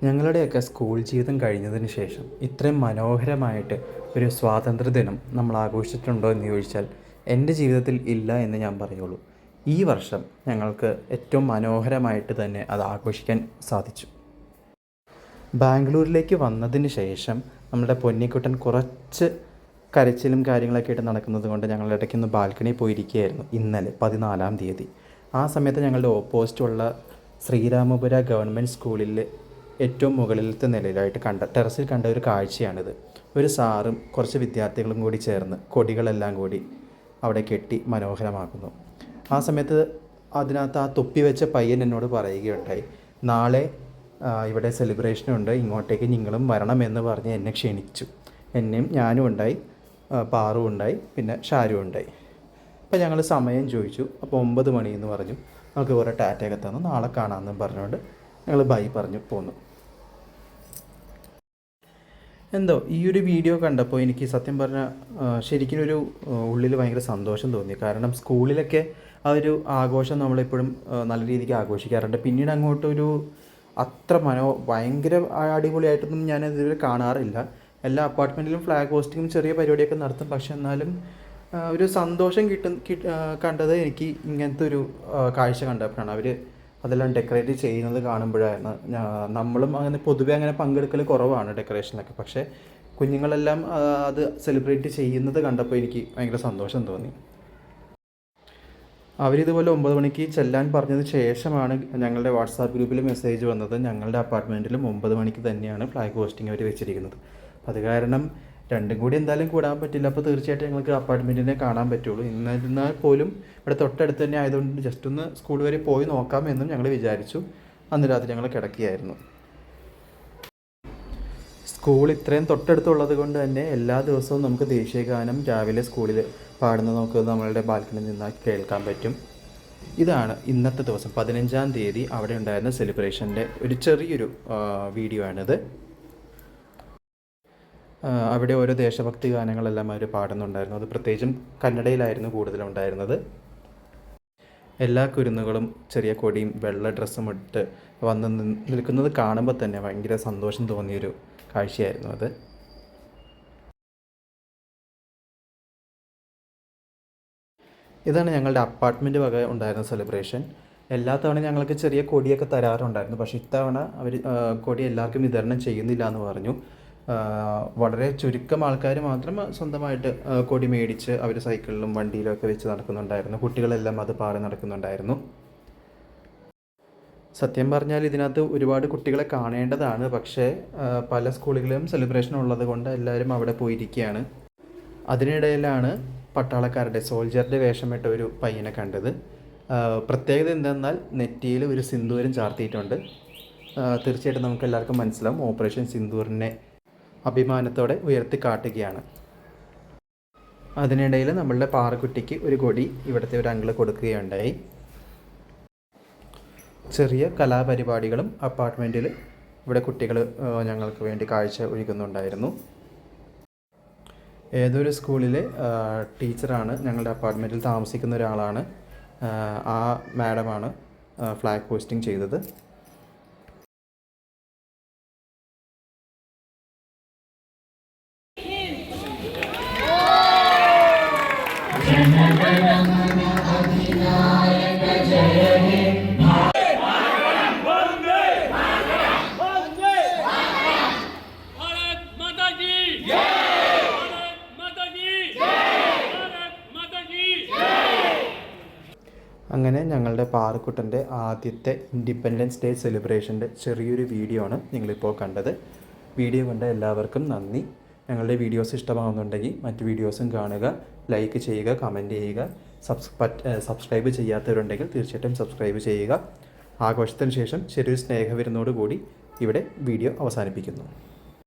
ഞങ്ങളുടെയൊക്കെ സ്കൂൾ ജീവിതം കഴിഞ്ഞതിന് ശേഷം ഇത്രയും മനോഹരമായിട്ട് ഒരു സ്വാതന്ത്ര്യദിനം നമ്മൾ ആഘോഷിച്ചിട്ടുണ്ടോ എന്ന് ചോദിച്ചാൽ എൻ്റെ ജീവിതത്തിൽ ഇല്ല എന്ന് ഞാൻ പറയുള്ളൂ. ഈ വർഷം ഞങ്ങൾക്ക് ഏറ്റവും മനോഹരമായിട്ട് തന്നെ അത് ആഘോഷിക്കാൻ സാധിച്ചു. ബാംഗ്ലൂരിലേക്ക് വന്നതിന് ശേഷം നമ്മുടെ പൊന്നിക്കുട്ടൻ കുറച്ച് കരച്ചിലും കാര്യങ്ങളൊക്കെ ആയിട്ട് നടക്കുന്നത് കൊണ്ട് ഞങ്ങൾ ഇടയ്ക്കൊന്ന് ബാൽക്കണിയിൽ പോയിരിക്കുകയായിരുന്നു ഇന്നലെ 14-ാം തീയതി. ആ സമയത്ത് ഞങ്ങളുടെ ഓപ്പോസിറ്റുള്ള ശ്രീരാമപുര ഗവൺമെൻറ് സ്കൂളിൽ ഏറ്റവും മുകളിലത്തെ നിലയിലായിട്ട് ടെറസിൽ കണ്ട ഒരു കാഴ്ചയാണിത്. ഒരു സാറും കുറച്ച് വിദ്യാർത്ഥികളും കൂടി ചേർന്ന് കൊടികളെല്ലാം കൂടി അവിടെ കെട്ടി മനോഹരമാക്കുന്നു. ആ സമയത്ത് അതിനകത്ത് ആ തൊപ്പി വെച്ച പയ്യൻ എന്നോട് പറയുകയുണ്ടായി, നാളെ ഇവിടെ സെലിബ്രേഷനുണ്ട്, ഇങ്ങോട്ടേക്ക് നിങ്ങളും വരണമെന്ന് പറഞ്ഞ് എന്നെ ക്ഷണിച്ചു. എന്നെയും ഞാനും ഉണ്ടായി, പാറും ഉണ്ടായി, പിന്നെ ഷാരും ഉണ്ടായി. അപ്പോൾ ഞങ്ങൾ സമയം ചോദിച്ചു. അപ്പോൾ 9 മണി എന്ന് പറഞ്ഞു. നമുക്ക് കുറേ ടാറ്റയൊക്കെ തന്നു, നാളെ കാണാമെന്നും പറഞ്ഞുകൊണ്ട് ഞങ്ങൾ ബൈ പറഞ്ഞു പോന്നു. എന്തോ ഈ ഒരു വീഡിയോ കണ്ടപ്പോൾ എനിക്ക് സത്യം പറഞ്ഞാൽ ശരിക്കും ഒരു ഉള്ളിൽ ഭയങ്കര സന്തോഷം തോന്നി. കാരണം സ്കൂളിലൊക്കെ ആ ഒരു ആഘോഷം നമ്മളെപ്പോഴും നല്ല രീതിക്ക് ആഘോഷിക്കാറുണ്ട്. പിന്നീട് അങ്ങോട്ടൊരു അത്ര ഭയങ്കര അടിപൊളിയായിട്ടൊന്നും ഞാൻ ഇതുവരെ കാണാറില്ല. എല്ലാ അപ്പാർട്ട്മെൻറ്റിലും ഫ്ലാഗ് ഹോസ്റ്റിങ്ങും ചെറിയ പരിപാടിയൊക്കെ നടത്തും. പക്ഷെ എന്നാലും ഒരു സന്തോഷം കണ്ടത് എനിക്ക് ഇങ്ങനത്തെ ഒരു കാഴ്ച കണ്ടപ്പോഴാണ്. അവർ അതെല്ലാം ഡെക്കറേറ്റ് ചെയ്യുന്നത് കാണുമ്പോഴായിരുന്നു. നമ്മളും അങ്ങനെ പൊതുവെ അങ്ങനെ പങ്കെടുക്കൽ കുറവാണ് ഡെക്കറേഷനിലൊക്കെ. പക്ഷേ കുഞ്ഞുങ്ങളെല്ലാം അത് സെലിബ്രേറ്റ് ചെയ്യുന്നത് കണ്ടപ്പോൾ എനിക്ക് ഭയങ്കര സന്തോഷം തോന്നി. അവരിതുപോലെ 9 മണിക്ക് ചെല്ലാൻ പറഞ്ഞതിന് ശേഷമാണ് ഞങ്ങളുടെ വാട്സാപ്പ് ഗ്രൂപ്പിൽ മെസ്സേജ് വന്നത്, ഞങ്ങളുടെ അപ്പാർട്ട്മെൻറ്റിലും 9 മണിക്ക് തന്നെയാണ് ഫ്ലാഗ് ഹോസ്റ്റിംഗ് അവർ വെച്ചിരിക്കുന്നത്. അത് കാരണം രണ്ടും കൂടി എന്തായാലും കൂടാൻ പറ്റില്ല. അപ്പോൾ തീർച്ചയായിട്ടും ഞങ്ങൾക്ക് അപ്പാർട്ട്മെൻറ്റിനെ കാണാൻ പറ്റുള്ളൂ. എന്നിരുന്നാൽ പോലും ഇവിടെ തൊട്ടടുത്ത് തന്നെ ആയതുകൊണ്ട് ജസ്റ്റ് ഒന്ന് സ്കൂൾ വരെ പോയി നോക്കാമെന്നും ഞങ്ങൾ വിചാരിച്ചു. അന്ന് രാത്രി ഞങ്ങൾ കിടക്കുകയായിരുന്നു. സ്കൂൾ ഇത്രയും തൊട്ടടുത്തുള്ളത് കൊണ്ട് തന്നെ എല്ലാ ദിവസവും നമുക്ക് ദേശീയഗാനം രാവിലെ സ്കൂളിൽ പാടുന്നത് നമുക്ക് നമ്മളുടെ ബാൽക്കണിയിൽ നിന്ന് കേൾക്കാൻ പറ്റും. ഇതാണ് ഇന്നത്തെ ദിവസം 15-ാം തീയതി അവിടെ ഉണ്ടായിരുന്ന സെലിബ്രേഷൻ്റെ ഒരു ചെറിയൊരു വീഡിയോ ആണിത്. അവിടെ ഓരോ ദേശഭക്തി ഗാനങ്ങളെല്ലാം അവർ പാടുന്നുണ്ടായിരുന്നു. അത് പ്രത്യേകിച്ചും കന്നഡയിലായിരുന്നു കൂടുതലുണ്ടായിരുന്നത്. എല്ലാ കുരുന്നുകളും ചെറിയ കൊടിയും വെള്ള ഡ്രസ്സും ഇട്ട് വന്ന് നിൽക്കുന്നത് കാണുമ്പോൾ തന്നെ ഭയങ്കര സന്തോഷം തോന്നിയൊരു കാഴ്ചയായിരുന്നു അത്. ഇതാണ് ഞങ്ങളുടെ അപ്പാർട്ട്മെൻറ്റ് വക ഉണ്ടായിരുന്ന സെലിബ്രേഷൻ. എല്ലാ തവണയും ഞങ്ങൾക്ക് ചെറിയ കൊടിയൊക്കെ തരാറുണ്ടായിരുന്നു. പക്ഷേ ഇത്തവണ അവർ കൊടി എല്ലാവർക്കും വിതരണം ചെയ്യുന്നില്ല എന്ന് പറഞ്ഞു. വളരെ ചുരുക്കം ആൾക്കാർ മാത്രം സ്വന്തമായിട്ട് കൊടി മേടിച്ച് അവർ സൈക്കിളിലും വണ്ടിയിലും ഒക്കെ വെച്ച് നടക്കുന്നുണ്ടായിരുന്നു. കുട്ടികളെല്ലാം അത് പാറി നടക്കുന്നുണ്ടായിരുന്നു. സത്യം പറഞ്ഞാൽ ഇതിനകത്ത് ഒരുപാട് കുട്ടികളെ കാണേണ്ടതാണ്. പക്ഷേ പല സ്കൂളുകളിലും സെലിബ്രേഷൻ ഉള്ളത് കൊണ്ട് എല്ലാവരും അവിടെ പോയിരിക്കുകയാണ്. അതിനിടയിലാണ് പട്ടാളക്കാരുടെ സോൾജറുടെ വേഷമിട്ട ഒരു പയ്യനെ കണ്ടത്. പ്രത്യേകത എന്തെന്നാൽ നെറ്റിയിൽ ഒരു സിന്ദൂരം ചാർത്തിയിട്ടുണ്ട്. തീർച്ചയായിട്ടും നമുക്ക് എല്ലാവർക്കും മനസ്സിലാവും ഓപ്പറേഷൻ സിന്ദൂറിനെ അഭിമാനത്തോടെ ഉയർത്തി കാട്ടുകയാണ്. അതിനിടയിൽ നമ്മളുടെ പാറക്കുട്ടിക്ക് ഒരു കൊടി ഇവിടുത്തെ ഒരു അങ്കിള് കൊടുക്കുകയുണ്ടായി. ചെറിയ കലാപരിപാടികളും അപ്പാർട്ട്മെൻറ്റിൽ ഇവിടെ കുട്ടികൾ ഞങ്ങൾക്ക് വേണ്ടി കാഴ്ച ഒരുക്കുന്നുണ്ടായിരുന്നു. ഏതൊരു സ്കൂളിലെ ടീച്ചറാണ്, ഞങ്ങളുടെ അപ്പാർട്ട്മെൻറ്റിൽ താമസിക്കുന്ന ഒരാളാണ്. ആ മാഡമാണ് ഫ്ലാഗ് പോസ്റ്റിംഗ് ചെയ്തത്. അങ്ങനെ ഞങ്ങളുടെ പാറുക്കുട്ടൻ്റെ ആദ്യത്തെ ഇൻഡിപെൻഡൻസ് ഡേ സെലിബ്രേഷൻ്റെ ചെറിയൊരു വീഡിയോ ആണ് നിങ്ങളിപ്പോൾ കണ്ടത്. വീഡിയോ കണ്ട എല്ലാവർക്കും നന്ദി. ഞങ്ങളുടെ വീഡിയോസ് ഇഷ്ടമാകുന്നുണ്ടെങ്കിൽ മറ്റ് വീഡിയോസും കാണുക, ലൈക്ക് ചെയ്യുക, കമൻറ്റ് ചെയ്യുക. സബ്സ്ക്രൈബ് ചെയ്യാത്തവരുണ്ടെങ്കിൽ തീർച്ചയായിട്ടും സബ്സ്ക്രൈബ് ചെയ്യുക. ആഘോഷത്തിന് ശേഷം ചെറിയൊരു സ്നേഹവിരുന്നോടുകൂടി ഇവിടെ വീഡിയോ അവസാനിപ്പിക്കുന്നു.